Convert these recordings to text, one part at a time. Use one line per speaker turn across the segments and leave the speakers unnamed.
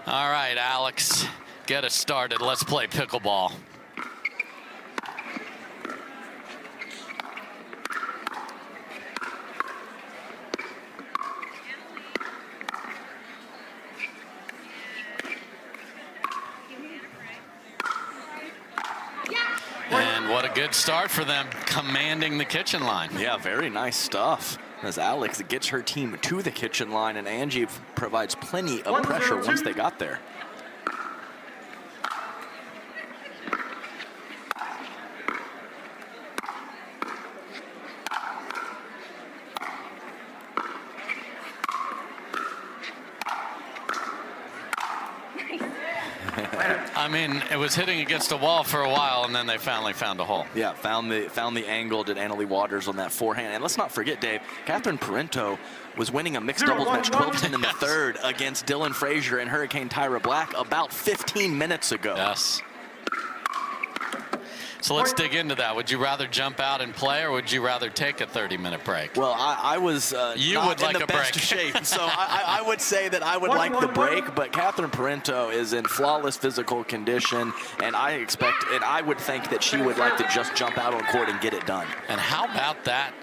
All right, Alex, get us started. Let's play pickleball. And what a good start for them, commanding the kitchen line.
Yeah, very nice stuff. As Alex gets her team to the kitchen line, and Angie provides plenty of pressure once they got there.
I mean, it was hitting against a wall for a while, and then they finally found a hole.
Yeah, found the angle, did Annalie Waters on that forehand. And let's not forget, Dave, Catherine Parenteau was winning a mixed doubles match 12-10 in the third against Dylan Frazier and Hurricane Tyra Black about 15 minutes ago.
Yes. So let's dig into that. Would you rather jump out and play, or would you rather take a 30-minute break?
Well, I was not in the best shape, so I would say that I would like the break, but Catherine Parenteau is in flawless physical condition, and I would think that she would like to just jump out on court and get it done.
And how about that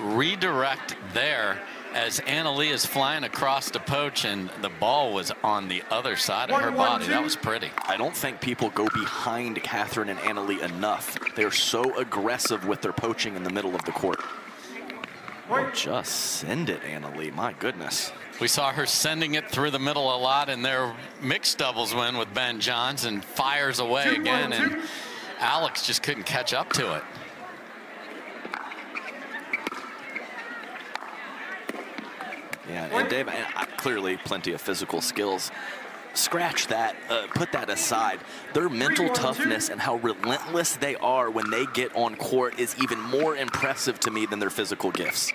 redirect there as Annalie is flying across the poach, and the ball was on the other side of her body. That was pretty.
I don't think people go behind Catherine and Annalie enough. They're so aggressive with their poaching in the middle of the court. Oh, just send it, Annalie. My goodness.
We saw her sending it through the middle a lot in their mixed doubles win with Ben Johns, and fires away again, and Alex just couldn't catch up to it.
Yeah, and Dave, clearly plenty of physical skills. Scratch that, put that aside. Their mental toughness and how relentless they are when they get on court is even more impressive to me than their physical gifts.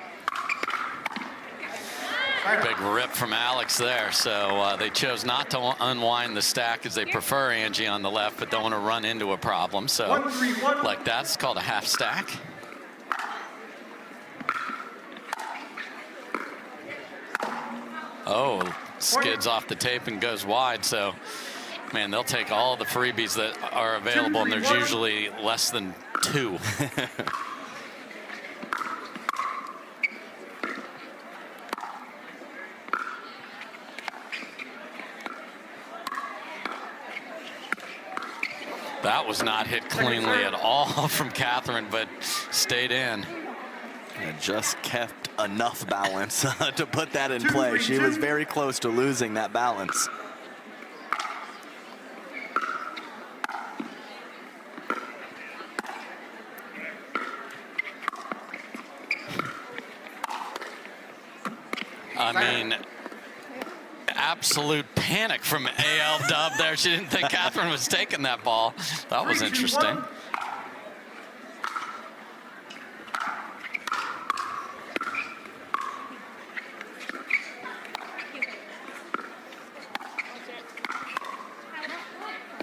Big rip from Alex there. So they chose not to unwind the stack, as they prefer Angie on the left, but don't want to run into a problem. So like that's called a half stack. Oh, skids off the tape and goes wide. So, man, they'll take all the freebies that are available, and there's usually less than 2. That was not hit cleanly at all from Catherine, but stayed in.
And just kept enough balance to put that in play. She was very close to losing that balance.
I mean, absolute panic from AL Dub there. She didn't think Catherine was taking that ball. That was interesting.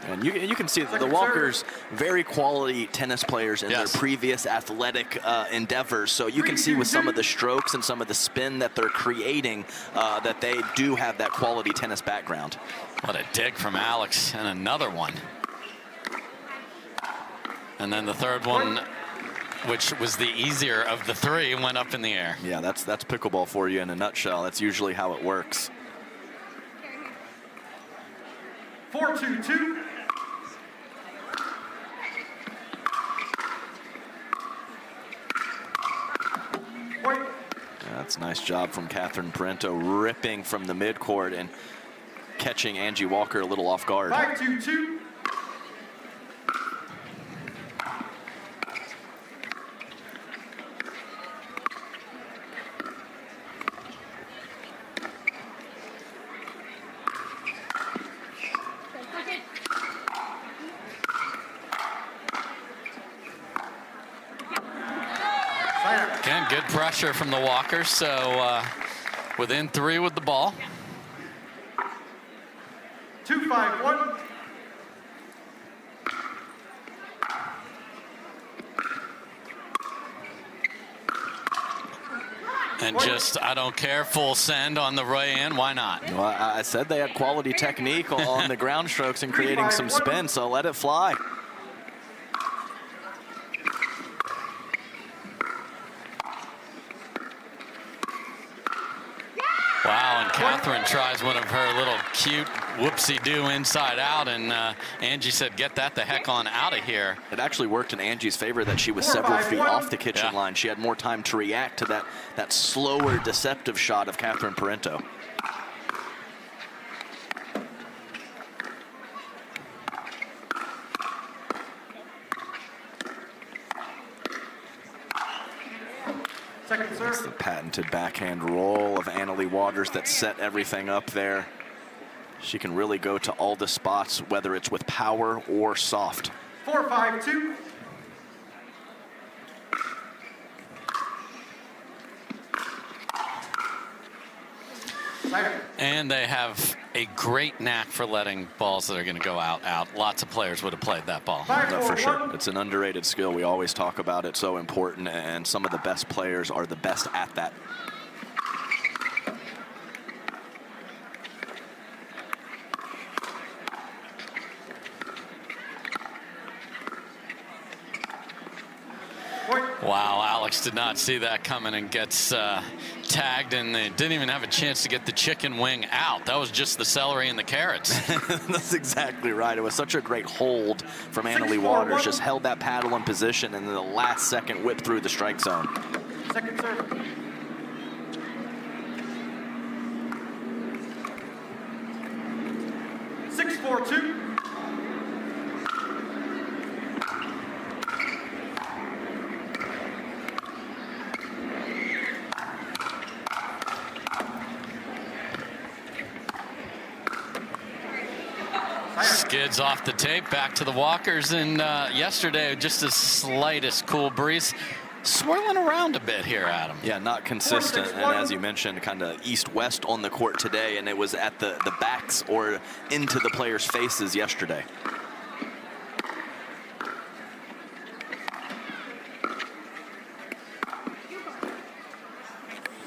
And you can see that the Walkers, very quality tennis players in their previous athletic endeavors. So you can see with some of the strokes and some of the spin that they're creating that they do have that quality tennis background.
What a dig from Alex, and another one. And then the third one, which was the easier of the 3, went up in the air.
Yeah, that's pickleball for you in a nutshell. That's usually how it works.
4-2-2.
That's a nice job from Catherine Parenteau, ripping from the midcourt and catching Angie Walker a little off guard.
5-2-2.
Again, good pressure from the Walkers, so within 3 with the ball.
2-5-1.
And just, I don't care, full send on the way in. Why not?
Well, I said they had quality technique on the ground strokes and creating some spin, so let it fly.
Wow, and Catherine tries one of her little cute whoopsie-doo inside out, and Angie said, get that the heck on out of here.
It actually worked in Angie's favor that she was several feet off the kitchen line. She had more time to react to that slower, deceptive shot of Catherine Parenteau.
Second serve.
It's the patented backhand roll of Leigh Waters that set everything up there. She can really go to all the spots, whether it's with power or soft.
4-5-2.
And they have a great knack for letting balls that are going to go out. Lots of players would have played that ball.
No, for sure. It's an underrated skill. We always talk about it, so important, and some of the best players are the best at that.
Wow, Alex did not see that coming and gets tagged, and they didn't even have a chance to get the chicken wing out. That was just the celery and the carrots.
That's exactly right. It was such a great hold from Leigh Waters. Just held that paddle in position, and then the last second whipped through the strike zone.
Second serve. Six, 4-2.
Skids off the tape, back to the walkers, and yesterday just the slightest cool breeze. Swirling around a bit here, Adam.
Yeah, not consistent, and as you mentioned, kind of east-west on the court today, and it was at the backs or into the players' faces yesterday.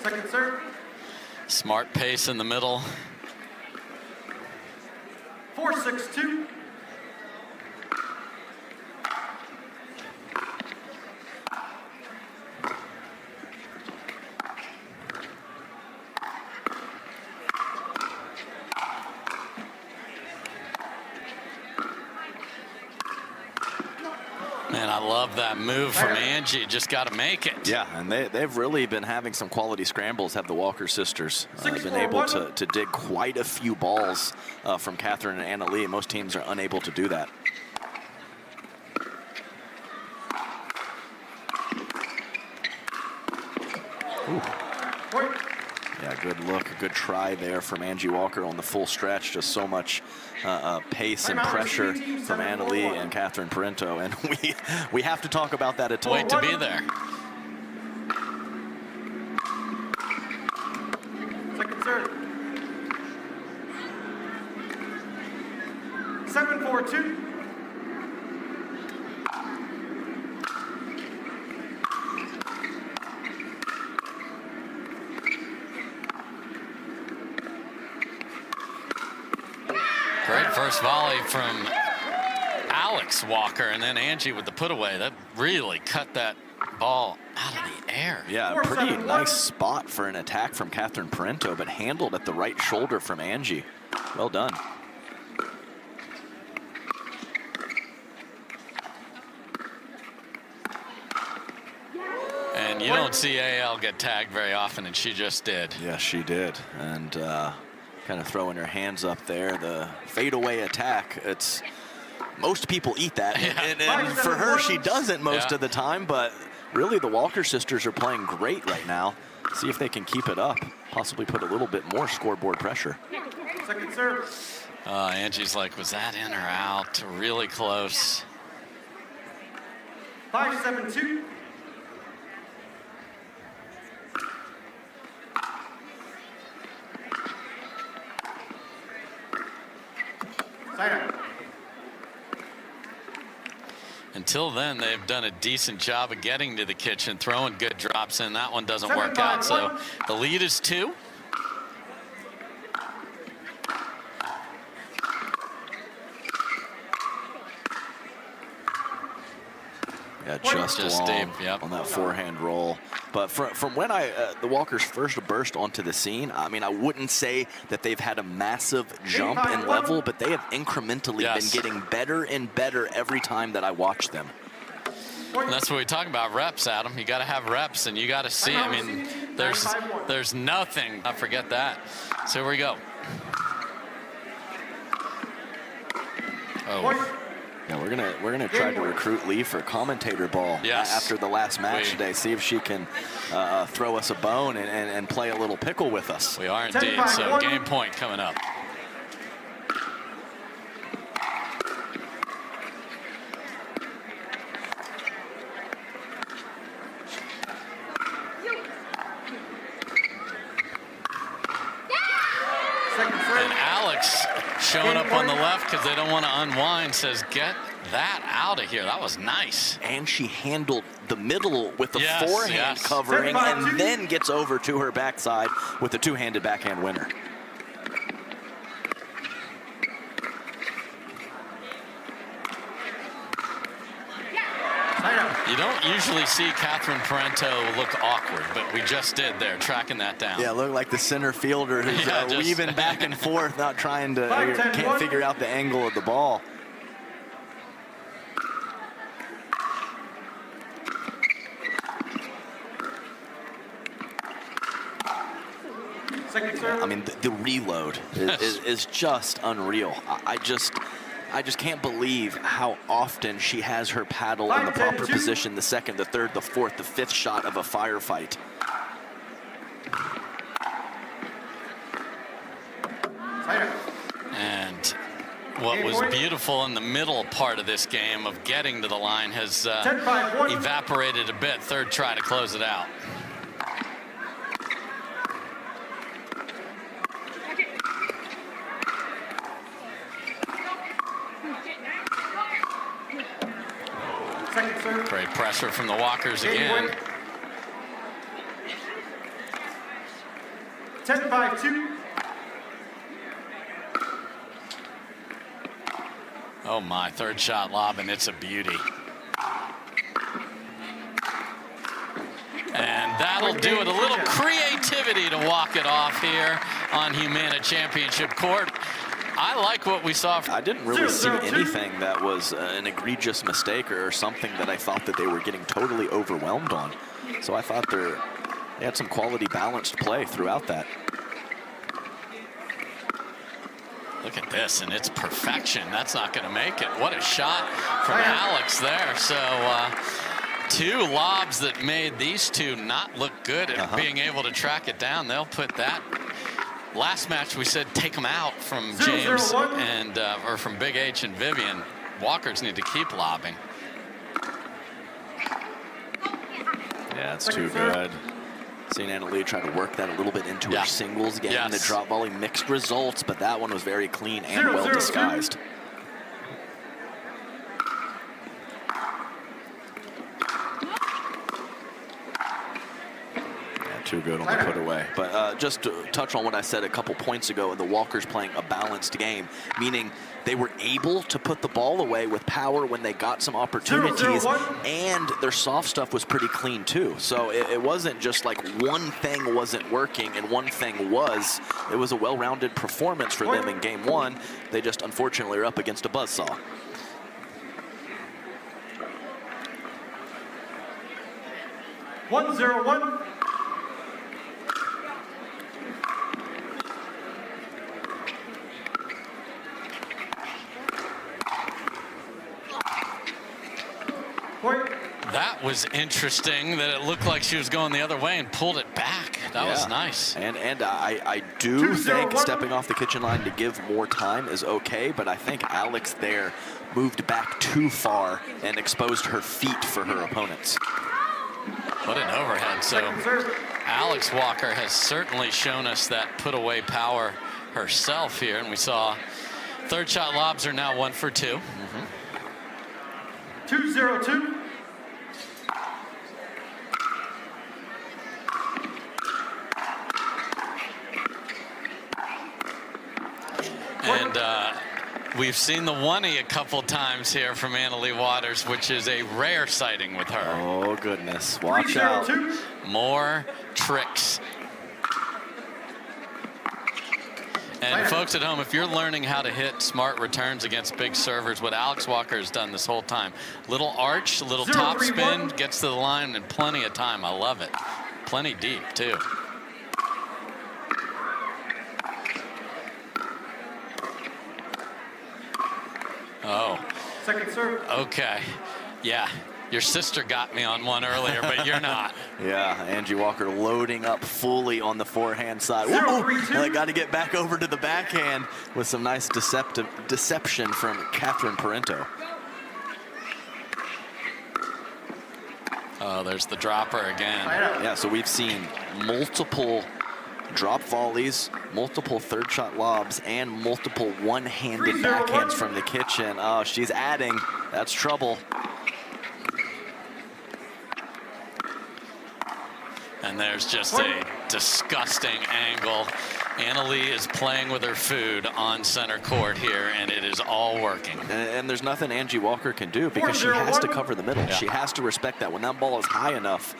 Second serve.
Smart pace in the middle.
4-6-2.
Man, I love that move from Angie. Just got to make it.
Yeah, and they've really been having some quality scrambles, have the Walker sisters. Been able to dig quite a few balls from Catherine and Leigh. Most teams are unable to do that. Ooh. Yeah, good look, good try there from Angie Walker on the full stretch. Just so much pace and pressure from Leigh and Catherine Parenteau, and we have to talk about that at all.
Wait to be there.
Second serve. 7-4-2.
Great first volley from Alex Walker, and then Angie with the put away. That really cut that ball out of the air.
Yeah, a pretty nice spot for an attack from Catherine Parenteau, but handled at the right shoulder from Angie. Well done.
And you don't see AL get tagged very often, and she just did.
Yes, she did. And kind of throwing her hands up there. The fadeaway attack, it's most people eat that.
Yeah.
And for her, she doesn't most of the time, but really the Walker sisters are playing great right now. See if they can keep it up, possibly put a little bit more scoreboard pressure.
Second serve.
Angie's like, was that in or out? Really close.
5-7-2.
until then, they've done a decent job of getting to the kitchen, throwing good drops in. That one doesn't work out. So the lead is 2.
Yeah, just long
deep, yep.
on that forehand roll. But from when the Walkers first burst onto the scene, I mean, I wouldn't say that they've had a massive jump in level, but they have incrementally been getting better and better every time that I watch them.
And that's what we talk about, reps, Adam. You got to have reps, and you got to see. I mean, there's nothing. I forget that. So here we go. Oh.
Yeah, we're gonna try to recruit Leigh for commentator ball after the last match today. See if she can throw us a bone and play a little pickle with us.
We are indeed. So game point coming up. And Alex showing up on the left because they don't want to unwind, says, get that out of here. That was nice.
And she handled the middle with the forehand covering and then gets over to her backside with a two-handed backhand winner.
You don't usually see Catherine Parenteau look awkward, but we just did there, tracking that down.
Yeah, looked like the center fielder who's weaving back and forth, not trying to, can't figure out the angle of the ball. I mean, the reload is just unreal. I just can't believe how often she has her paddle in the proper position, the second, the third, the fourth, the fifth shot of a firefight.
And what was beautiful in the middle part of this game of getting to the line has evaporated a bit. Third try to close it out. Great pressure from the Walkers again.
10-5-2.
Oh my, third shot lob, and it's a beauty. And that'll do it. A little creativity to walk it off here on Humana Championship Court. I like what we saw.
I didn't really see anything that was an egregious mistake or something that I thought that they were getting totally overwhelmed on. So I thought they had some quality balanced play throughout that.
Look at this, and it's perfection. That's not going to make it. What a shot from Alex there. So two lobs that made these two not look good at being able to track it down. They'll put that. Last match we said take them out from James and or from Big H and Vivian. Walkers need to keep lobbing.
Yeah, it's too good. Seeing Leigh try to work that a little bit into her singles game. The drop volley, mixed results, but that one was very clean and well disguised. Too good on the put away. But just to touch on what I said a couple points ago, the Walkers playing a balanced game, meaning they were able to put the ball away with power when they got some opportunities, and their soft stuff was pretty clean too. So it wasn't just like one thing wasn't working and one thing was. It was a well-rounded performance for them in game one. They just unfortunately are up against a buzzsaw.
One 0-1.
That was interesting that it looked like she was going the other way and pulled it back. That was nice.
And I do think stepping off the kitchen line to give more time is okay, but I think Alex there moved back too far and exposed her feet for her opponents.
What an overhead. So Alex Walker has certainly shown us that put away power herself here, and we saw third shot lobs are now 1 for 2.
202.
And we've seen the one-y a couple times here from Leigh Waters, which is a rare sighting with her.
Oh, goodness. Watch out.
302.
More tricks. And folks at home, if you're learning how to hit smart returns against big servers, what Alex Walker has done this whole time, little arch, little top spin, gets to the line in plenty of time. I love it. Plenty deep, too. Oh.
Second serve.
Okay. Yeah. Your sister got me on one earlier, but you're not.
Yeah, Angie Walker loading up fully on the forehand side.
0-3-2.
Got to get back over to the backhand with some nice deception from Parenteau.
Oh, there's the dropper again.
Yeah, so we've seen multiple drop volleys, multiple third shot lobs, and multiple one-handed backhands from the kitchen. Oh, she's adding. That's trouble.
And there's just a disgusting angle. Leigh is playing with her food on center court here, and it is all working.
And there's nothing Angie Walker can do because she has to cover the middle.
Yeah.
She has to respect that. When that ball is high enough,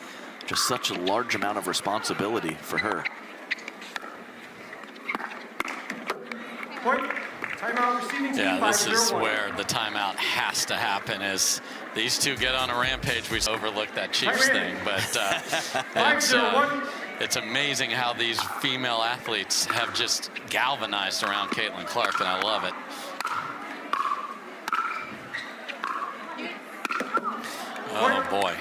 just such a large amount of responsibility for her.
Point. Timeout receiving team.
Yeah, this is
5-0-1.
where the timeout has to happen. As these two get on a rampage, we overlooked that Chiefs thing, but it's amazing how these female athletes have just galvanized around Caitlin Clark, and I love it. Oh boy.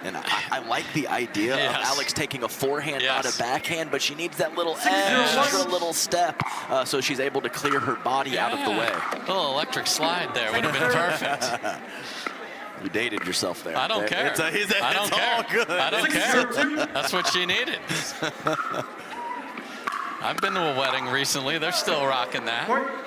And I like the idea of Alex taking a forehand out of backhand, but she needs that little extra little step so she's able to clear her body out of the way.
A little electric slide there would have been perfect.
You dated yourself there.
I don't care.
I don't care. All good.
I don't care. That's what she needed. I've been to a wedding recently. They're still rocking that.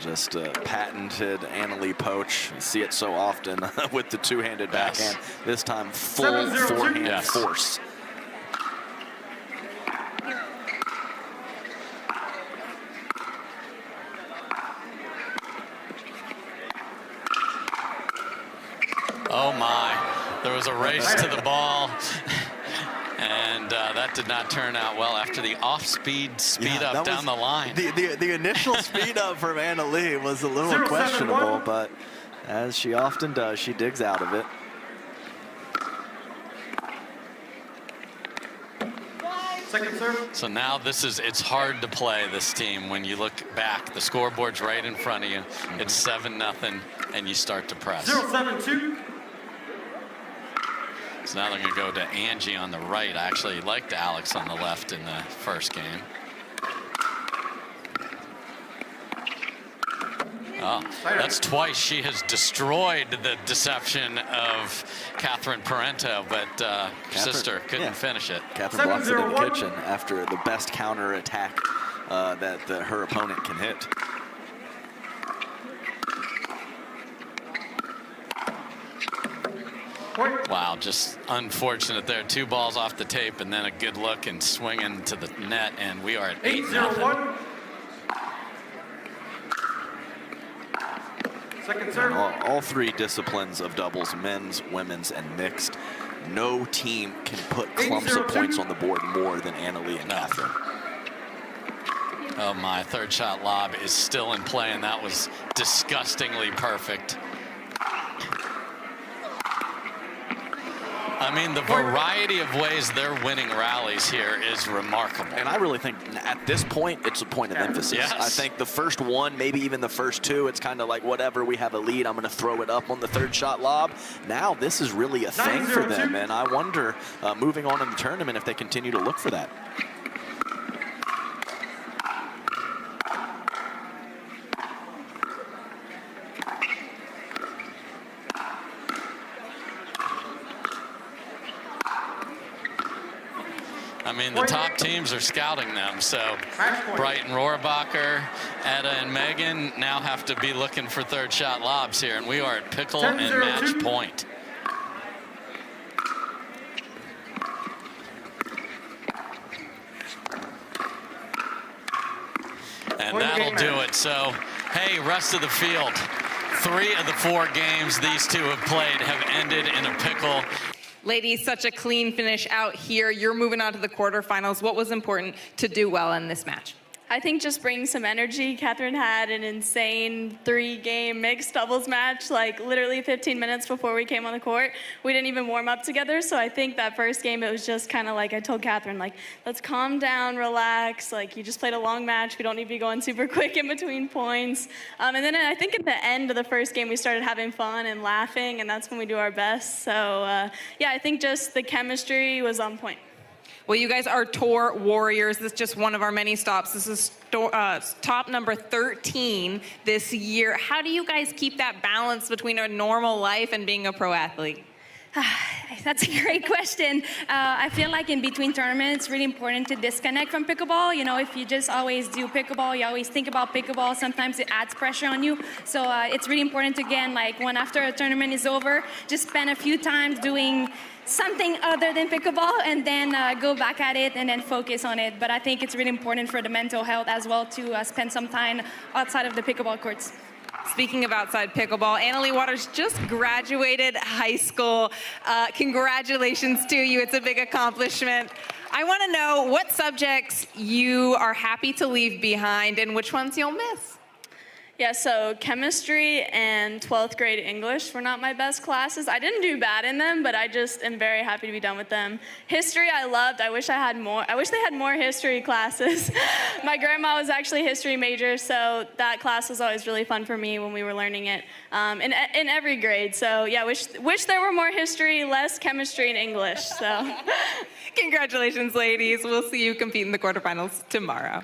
Just patented Leigh poach. You see it so often with the two-handed backhand. This time, full forehand force.
Oh my, there was a race to the ball. And that did not turn out well after the speed up down the line.
The initial speed up from Leigh was a little questionable, but as she often does, she digs out of it.
Second serve.
So now it's hard to play this team when you look back. The scoreboard's right in front of you. It's 7-0, and you start to press.
0-7-2.
So now they're going to go to Angie on the right. I actually liked Alex on the left in the first game. Oh, that's twice she has destroyed the deception of Parenteau, but sister couldn't finish it.
Catherine blocks it in the kitchen after the best counter attack that her opponent can hit.
Wow, just unfortunate there. 2 balls off the tape and then a good look and swinging to the net, and we are at 8-0.
Second serve.
All 3 disciplines of doubles, men's, women's, and mixed. No team can put clumps of points on the board more than Leigh and Catherine.
Oh my, third shot lob is still in play, and that was disgustingly perfect. I mean, the variety of ways they're winning rallies here is remarkable.
And I really think at this point, it's a point of emphasis.
Yes.
I think the first one, maybe even the first 2, it's kind of like, whatever, we have a lead, I'm going to throw it up on the third shot lob. Now this is really a thing for them, and I wonder, moving on in the tournament, if they continue to look for that.
I mean, the top teams are scouting them. So
Match point.
Brighton Rohrabacher, Etta, and Megan now have to be looking for third shot lobs here, and we are at pickle and
10-0-2.
match point. And
One
that'll
game
do
match.
it. So, hey, rest of the field. 3 of the 4 games these two have played have ended in a pickle.
Ladies, such a clean finish out here. You're moving on to the quarterfinals. What was important to do well in this match?
I think just bringing some energy. Catherine had an insane 3-game mixed doubles match, like literally 15 minutes before we came on the court. We didn't even warm up together, so I think that first game, it was just kind of like I told Catherine, like, let's calm down, relax. Like, you just played a long match. We don't need to be going super quick in between points. And then I think at the end of the first game, we started having fun and laughing, and that's when we do our best. So, yeah, I think just the chemistry was on point.
Well, you guys are tour warriors. This is just one of our many stops. This is top number 13 this year. How do you guys keep that balance between a normal life and being a pro athlete?
That's a great question. I feel like in between tournaments, it's really important to disconnect from pickleball. You know, if you just always do pickleball, you always think about pickleball, sometimes it adds pressure on you. So it's really important to, again, like when after a tournament is over, just spend a few times doing something other than pickleball and then go back at it and then focus on it. But I think it's really important for the mental health as well to spend some time outside of the pickleball courts.
Speaking of outside pickleball, Annalie Waters just graduated high school. Congratulations to you. It's a big accomplishment. I want to know what subjects you are happy to leave behind and which ones you'll miss.
Yeah, so chemistry and 12th grade English were not my best classes. I didn't do bad in them, but I just am very happy to be done with them. History I loved. I wish I had more. I wish they had more history classes. My grandma was actually a history major, so that class was always really fun for me when we were learning it in every grade. So yeah, wish there were more history, less chemistry and English. So
Congratulations, ladies. We'll see you compete in the quarterfinals tomorrow.